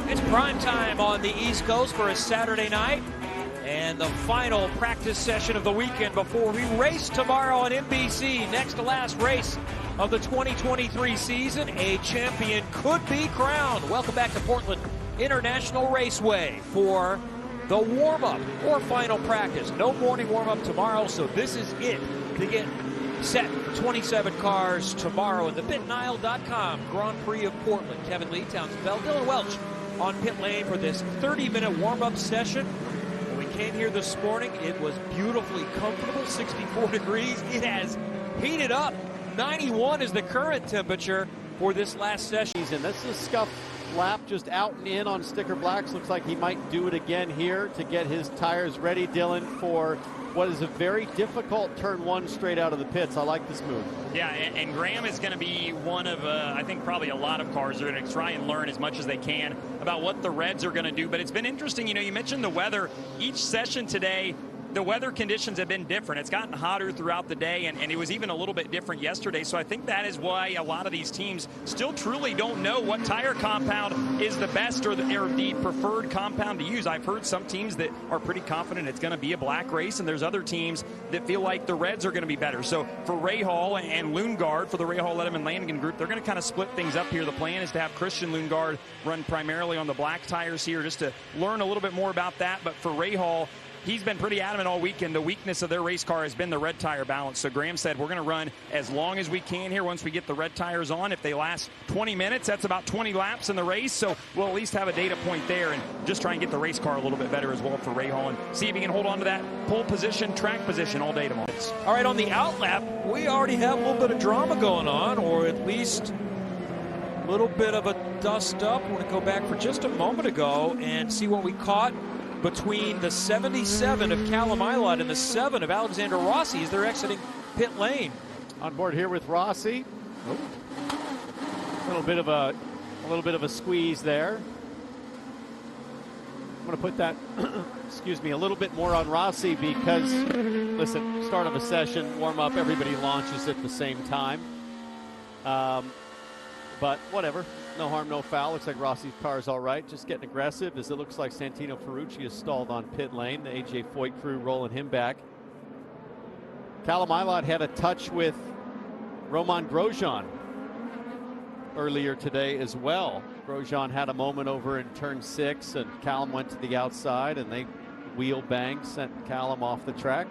It's prime time on the East Coast for a Saturday night and the final practice session of the weekend before we race tomorrow on NBC. Next to last race of the 2023 season, a champion could be crowned. Welcome back to Portland International Raceway for the warm-up or final practice. No morning warm-up tomorrow, so this is it to get set for 27 cars tomorrow at the pitnile.com Grand Prix of Portland. Kevin Lee, Townsend Bell, Dylan Welch on pit lane for this 30-minute warm-up session. When we came here this morning, it was beautifully comfortable, 64 degrees. It has heated up. 91 is the current temperature for this last session. And this is a scuff lap just out and in on Sticker Blacks. Looks like he might do it again here to get his tires ready, Dylan, for what is a very difficult turn one straight out of the pits. I like this move. Yeah, and Graham is going to be one of, I think probably a lot of cars are going to try and learn as much as they can about what the Reds are going to do. But it's been interesting, you know, you mentioned the weather. Each session today, the weather conditions have been different. It's gotten hotter throughout the day, and it was even a little bit different yesterday. So I think that is why a lot of these teams still truly don't know what tire compound is the best or the preferred compound to use. I've heard some teams that are pretty confident it's going to be a black race, and there's other teams that feel like the Reds are going to be better. So for Rahal and Lundgaard, for the Rahal, Letterman, Lanigan group, they're going to kind of split things up here. The plan is to have Christian Lundgaard run primarily on the black tires here just to learn a little bit more about that. But for Rahal, he's been pretty adamant all weekend. The weakness of their race car has been the red tire balance. So Graham said, we're going to run as long as we can here once we get the red tires on. If they last 20 minutes, that's about 20 laps in the race. So we'll at least have a data point there and just try and get the race car a little bit better as well for Rahal and see if he can hold on to that pole position, track position all day tomorrow. All right, on the outlap, we already have a little bit of drama going on, or at least a little bit of a dust up. I want to go back for just a moment ago and see what we caught between the 77 of Callum Ilott and the 7 of Alexander Rossi as they're exiting pit lane. On board here with Rossi. A little bit of a squeeze there. I'm going to put that, excuse me, a little bit more on Rossi because, listen, start of a session, warm up, everybody launches at the same time. But whatever. No harm, no foul. Looks like Rossi's car is all right. Just getting aggressive as it looks like Santino Ferrucci is stalled on pit lane. The AJ Foyt crew rolling him back. Callum Ilott had a touch with Romain Grosjean earlier today as well. Grosjean had a moment over in turn 6 and Callum went to the outside and they wheel banged, sent Callum off the track.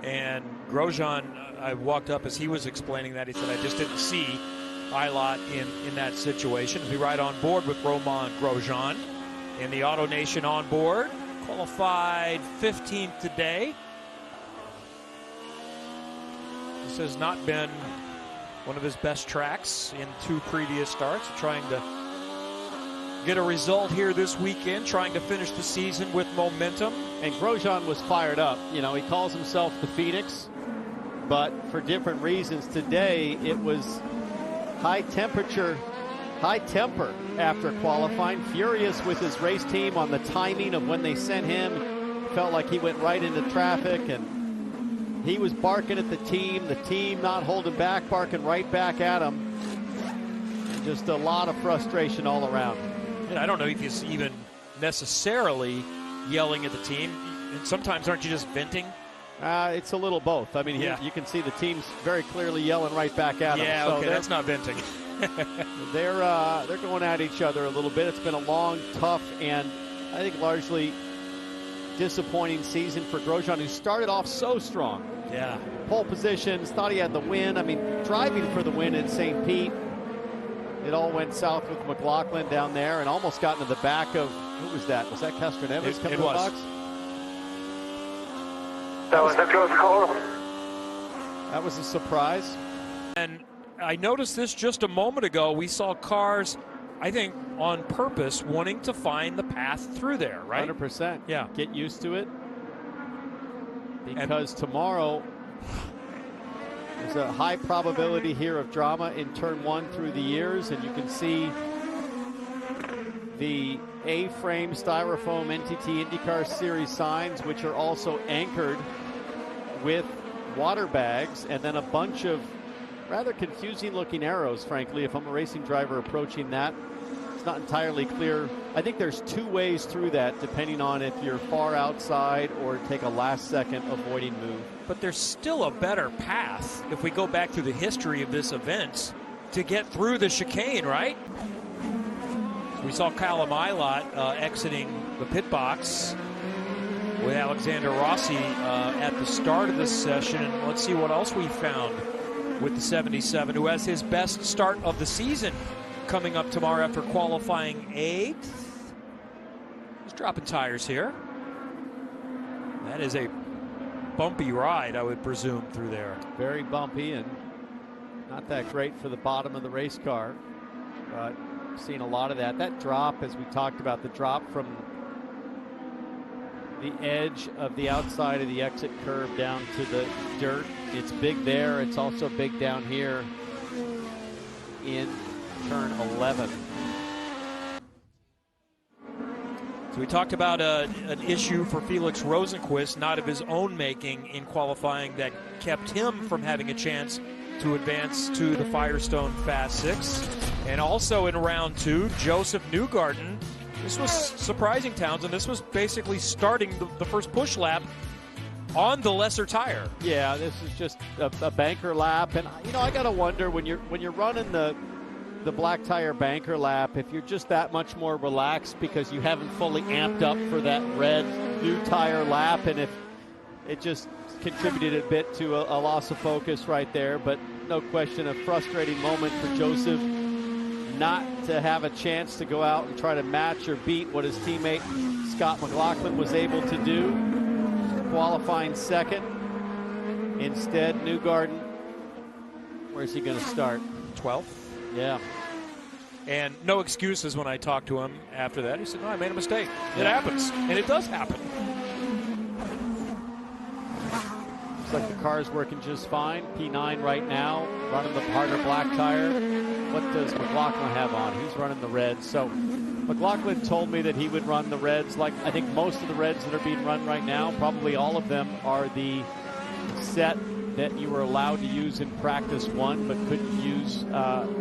And Grosjean, I walked up as he was explaining that. He said, I just didn't see Ilott in that situation. We'll be right on board with Romain Grosjean in the Auto Nation on board. Qualified 15th today. This has not been one of his best tracks in 2 previous starts. Trying to get a result here this weekend, trying to finish the season with momentum. And Grosjean was fired up. You know, he calls himself the Phoenix, but for different reasons. Today it was high temper after qualifying, furious with his race team on the timing of when they sent him. Felt like he went right into traffic and he was barking at the team not holding back, barking right back at him. Just a lot of frustration all around. And I don't know if he's even necessarily yelling at the team. And sometimes aren't you just venting? It's a little both. I mean, you can see the team's very clearly yelling right back at him. Yeah, so okay, that's not venting. they're going at each other a little bit. It's been a long, tough, and I think largely disappointing season for Grosjean, who started off so strong. Yeah. Pole positions, thought he had the win. I mean, driving for the win in St. Pete. It all went south with McLaughlin down there and almost got into the back of, who was that? Was that Castroneves coming to the box? That was a close call. That was a surprise. And I noticed this just a moment ago. We saw cars, I think, on purpose wanting to find the path through there, right? 100%. Yeah. Get used to it. Because tomorrow, there's a high probability here of drama in turn 1 through the years, and you can see the A-frame styrofoam NTT IndyCar Series signs, which are also anchored with water bags, and then a bunch of rather confusing looking arrows, frankly, if I'm a racing driver approaching that It's not entirely clear. I think there's two ways through that, depending on if you're far outside or take a last-second avoiding move. But there's still a better path, if we go back through the history of this event, to get through the chicane, right? We saw Kyle Milot exiting the pit box with Alexander Rossi at the start of this session. And let's see what else we found with the 77, who has his best start of the season coming up tomorrow after qualifying 8th. He's dropping tires here. That is a bumpy ride, I would presume, through there. Very bumpy and not that great for the bottom of the race car, but seen a lot of that. That drop, as we talked about, the drop from the edge of the outside of the exit curve down to the dirt. It's big there. It's also big down here in turn 11. So we talked about an issue for Felix Rosenqvist, not of his own making in qualifying, that kept him from having a chance to advance to the Firestone Fast 6. And also in round 2, Joseph Newgarden. This was surprising, Townsend. This was basically starting the first push lap on the lesser tire. Yeah, this is just a banker lap. And, you know, I got to wonder when you're running the black tire banker lap, if you're just that much more relaxed because you haven't fully amped up for that red new tire lap, and if it just contributed a bit to a loss of focus right there. But no question, a frustrating moment for Joseph not to have a chance to go out and try to match or beat what his teammate Scott McLaughlin was able to do, qualifying second. Instead, Newgarden, where's he going to start? 12th. Yeah. And no excuses when I talked to him after that. He said, no, I made a mistake. It happens. And it does happen. Looks like the car's working just fine. P9 right now, running the harder black tire. What does McLaughlin have on? He's running the reds. So McLaughlin told me that he would run the reds, like I think most of the reds that are being run right now. Probably all of them are the set that you were allowed to use in practice 1 but couldn't use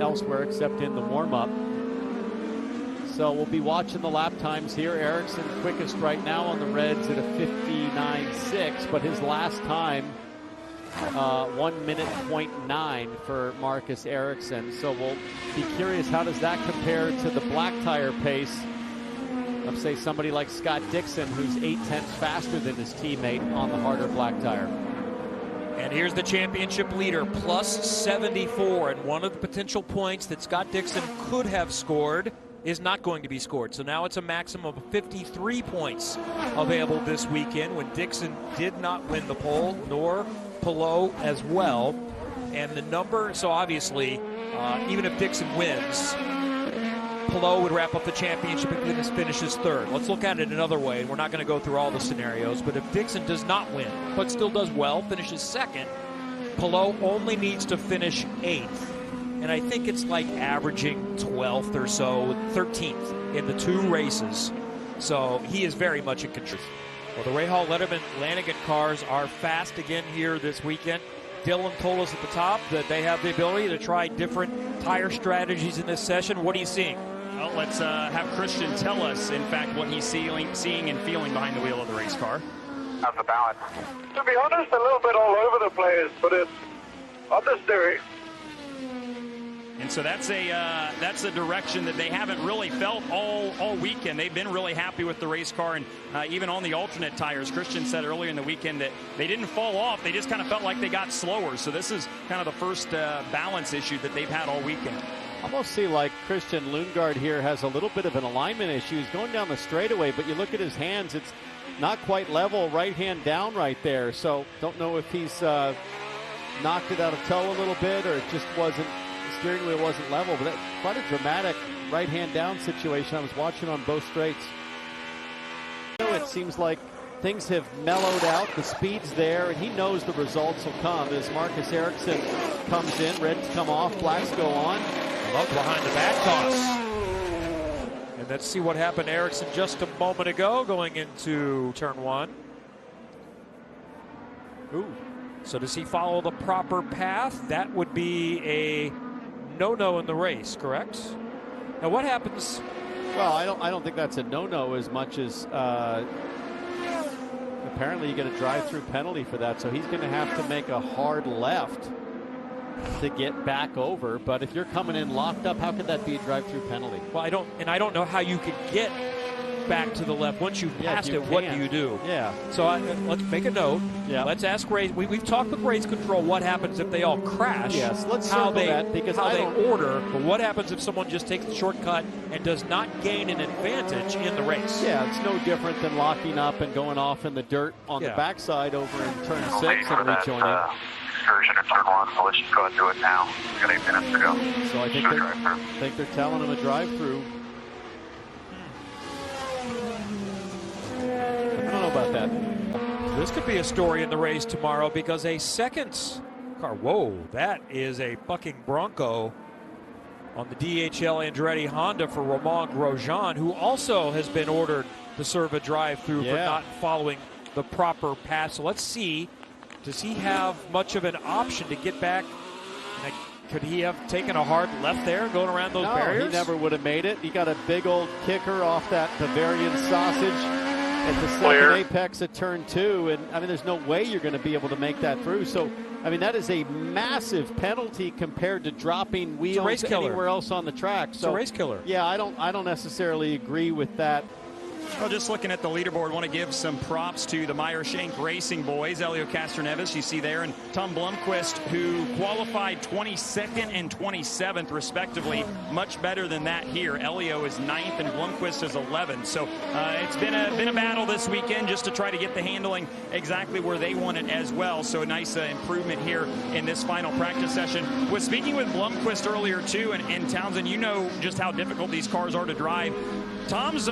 elsewhere except in the warm-up. So we'll be watching the lap times here. Ericsson quickest right now on the reds at a 59.6, but his last time 1 minute 0.9 for Marcus Ericsson. So we'll be curious, how does that compare to the black tire pace of, say, somebody like Scott Dixon, who's 0.8 faster than his teammate on the harder black tire. And here's the championship leader, plus 74. And one of the potential points that Scott Dixon could have scored is not going to be scored. So now it's a maximum of 53 points available this weekend, when Dixon did not win the pole, nor Palou as well. And the number, so obviously, even if Dixon wins, Palou would wrap up the championship and finishes third. Let's look at it another way. We're not going to go through all the scenarios, but if Dixon does not win, but still does well, finishes second, Palou only needs to finish 8th. And I think it's like averaging 12th or so, 13th in the 2 races. So he is very much in control. Well, the Rahal Letterman Lanigan cars are fast again here this weekend. Dylan told us at the top that they have the ability to try different tire strategies in this session. What are you seeing? Well, let's have Christian tell us, in fact, what he's seeing and feeling behind the wheel of the race car. How's the balance? To be honest, a little bit all over the place, but it's on the steering. And so that's a direction that they haven't really felt all weekend. They've been really happy with the race car, and even on the alternate tires. Christian said earlier in the weekend that they didn't fall off. They just kind of felt like they got slower. So this is kind of the first balance issue that they've had all weekend. Almost see like Christian Lundgaard here has a little bit of an alignment issue. He's going down the straightaway, but you look at his hands, it's not quite level, right hand down right there. So don't know if he's knocked it out of tow a little bit, or it just wasn't, the steering wheel wasn't level. But that's quite a dramatic right hand down situation. I was watching on both straights. It seems like things have mellowed out. The speed's there, and he knows the results will come as Marcus Ericsson comes in. Reds come off, blacks go on. Up behind the back toss. And let's see what happened to Ericsson just a moment ago going into turn 1. Ooh. So does he follow the proper path? That would be a no-no in the race, correct? Now what happens? Well, I don't think that's a no-no as much as apparently you get a drive-through penalty for that, so he's going to have to make a hard left to get back over. But if you're coming in locked up, how could that be a drive-through penalty? Well, I don't know how you could get back to the left once you've passed it. What do you do? Yeah. So let's make a note. Yeah. Let's ask race. We've talked with race control. What happens if they all crash? Yes. Let's how circle they that because how they order. But what happens if someone just takes the shortcut and does not gain an advantage in the race? Yeah, it's no different than locking up and going off in the dirt on the backside over in turn 6 and rejoining. Excursion in turn 1, so let's just go ahead and do it now. We've got 8 minutes to go. So I think they're telling him a drive-through. I don't know about that. This could be a story in the race tomorrow because a second car, whoa, that is a bucking Bronco on the DHL Andretti Honda for Romain Grosjean, who also has been ordered to serve a drive-through for not following the proper path. So let's see, does he have much of an option to get back? Could he have taken a hard left there going around those barriers? He never would have made it. He got a big old kicker off that Bavarian sausage at the second apex at turn 2, and I mean there's no way you're going to be able to make that through. So I mean that is a massive penalty compared to dropping wheels anywhere else on the track. So it's a race killer. Yeah, I don't necessarily agree with that. Well, just looking at the leaderboard, want to give some props to the Meyer Shank Racing boys, Elio Castroneves, you see there, and Tom Blomqvist, who qualified 22nd and 27th, respectively. Much better than that here. Elio is 9th and Blomqvist is 11th. So it's been a battle this weekend just to try to get the handling exactly where they want it as well. So a nice improvement here in this final practice session. Was speaking with Blomqvist earlier, too, and Townsend, you know just how difficult these cars are to drive. Tom's,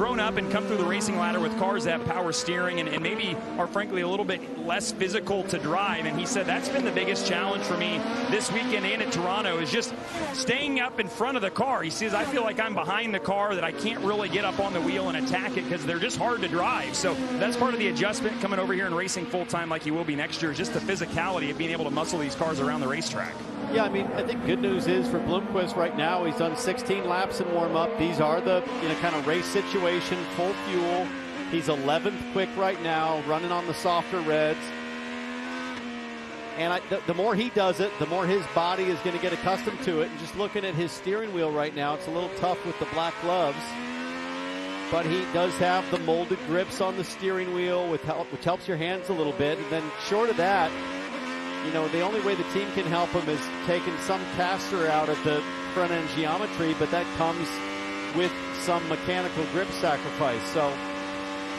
grown up and come through the racing ladder with cars that have power steering and maybe are frankly a little bit less physical to drive. And he said that's been the biggest challenge for me this weekend and at Toronto is just staying up in front of the car. He says, I feel like I'm behind the car, that I can't really get up on the wheel and attack it because they're just hard to drive. So that's part of the adjustment coming over here and racing full time like he will be next year, is just the physicality of being able to muscle these cars around the racetrack. Yeah, I mean, I think good news is for Blomqvist right now, he's done 16 laps in warm-up. These are the kind of race situation, full fuel. He's 11th quick right now, running on the softer reds. And the more he does it, the more his body is going to get accustomed to it. And just looking at his steering wheel right now, it's a little tough with the black gloves. But he does have the molded grips on the steering wheel, which helps your hands a little bit. And then short of that, the only way the team can help him is taking some caster out of the front end geometry, but that comes with some mechanical grip sacrifice. So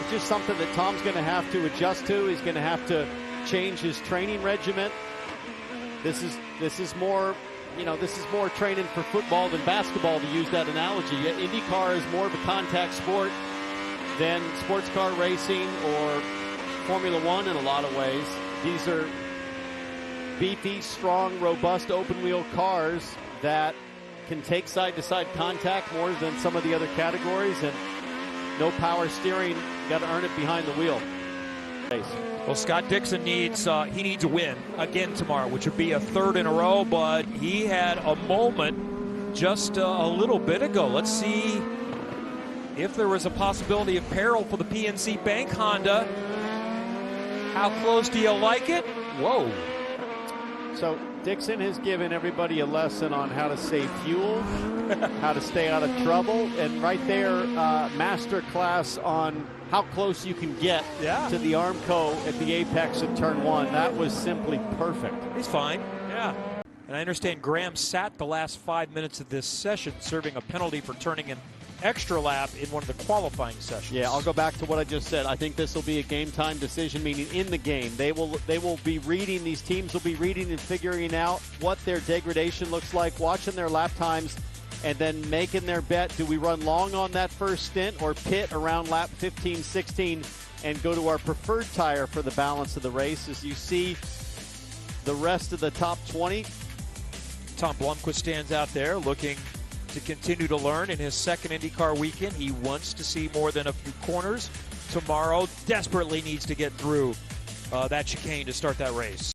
it's just something that Tom's going to have to adjust to. He's going to have to change his training regimen. This is more training for football than basketball, to use that analogy. IndyCar is more of a contact sport than sports car racing or Formula One in a lot of ways. These are beefy, strong, robust open-wheel cars that can take side-to-side contact more than some of the other categories, and no power steering. Got to earn it behind the wheel. Well, Scott Dixon needs a win again tomorrow, which would be a third in a row, but he had a moment just a little bit ago. Let's see if there was a possibility of peril for the PNC Bank Honda. How close do you like it? Whoa. So Dixon has given everybody a lesson on how to save fuel, how to stay out of trouble, and right there, master class on how close you can get to the Armco at the apex of turn 1. That was simply perfect. He's fine. Yeah. And I understand Graham sat the last 5 minutes of this session, serving a penalty for turning an extra lap in one of the qualifying sessions. Yeah, I'll go back to what I just said. I think this will be a game time decision, meaning in the game. They will be reading, these teams will be reading and figuring out what their degradation looks like, watching their lap times, and then making their bet. Do we run long on that first stint or pit around lap 15, 16 and go to our preferred tire for the balance of the race? As you see the rest of the top 20. Tom Blomqvist stands out there looking to continue to learn in his second IndyCar weekend. He wants to see more than a few corners tomorrow. Desperately needs to get through that chicane to start that race.